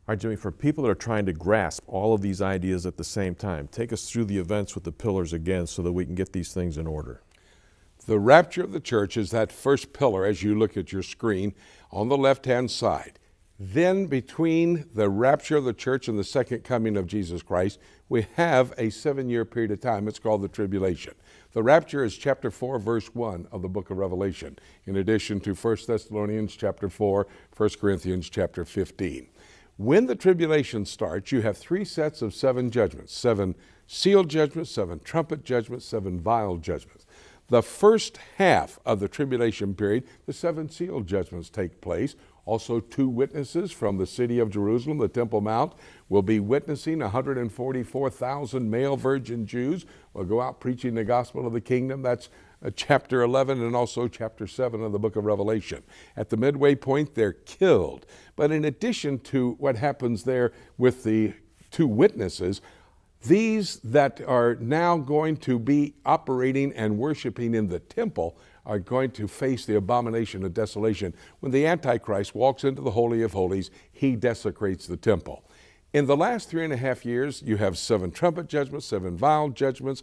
All right, Jimmy, for people that are trying to grasp all of these ideas at the same time, take us through the events with the pillars again so that we can get these things in order. The rapture of the church is that first pillar as you look at your screen on the left-hand side. Then between the rapture of the church and the second coming of Jesus Christ, we have a 7-year period of time. It's called the tribulation. The rapture is chapter 4, verse 1 of the book of Revelation, in addition to 1 Thessalonians chapter 4, 1 Corinthians chapter 15. When the tribulation starts, you have 3 sets of 7 judgments, 7 sealed judgments, 7 trumpet judgments, 7 vial judgments. The first half of the tribulation period, the 7 sealed judgments take place. Also, 2 witnesses from the city of Jerusalem, the Temple Mount, will be witnessing. 144,000 male virgin Jews will go out preaching the gospel of the kingdom. That's chapter 11 and also chapter 7 of the book of Revelation. At the midway point, they're killed. But in addition to what happens there with the 2 witnesses, these that are now going to be operating and worshiping in the temple are going to face the abomination of desolation. When the Antichrist walks into the Holy of Holies, he desecrates the temple. In the last 3.5 years, you have 7 trumpet judgments, 7 vial judgments.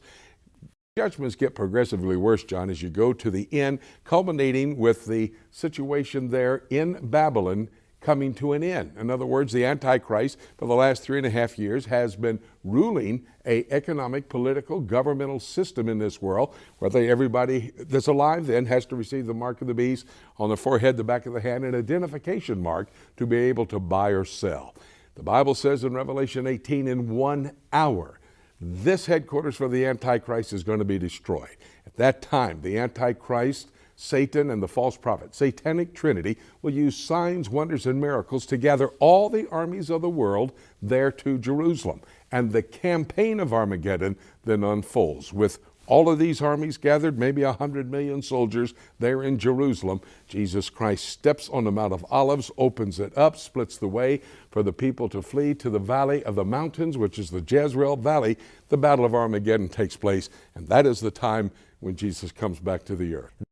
Judgments get progressively worse, John, as you go to the end, culminating with the situation there in Babylon coming to an end. In other words, the Antichrist for the last 3.5 years has been ruling an economic, political, governmental system in this world where everybody that's alive then has to receive the mark of the beast on the forehead, the back of the hand, an identification mark to be able to buy or sell. The Bible says in Revelation 18, in 1 hour, this headquarters for the Antichrist is going to be destroyed. At that time, the Antichrist, Satan, and the false prophet, satanic trinity, will use signs, wonders, and miracles to gather all the armies of the world there to Jerusalem. And the campaign of Armageddon then unfolds with all of these armies gathered, maybe 100 million soldiers there in Jerusalem. Jesus Christ steps on the Mount of Olives, opens it up, splits the way for the people to flee to the valley of the mountains, which is the Jezreel Valley. The Battle of Armageddon takes place, and that is the time when Jesus comes back to the earth.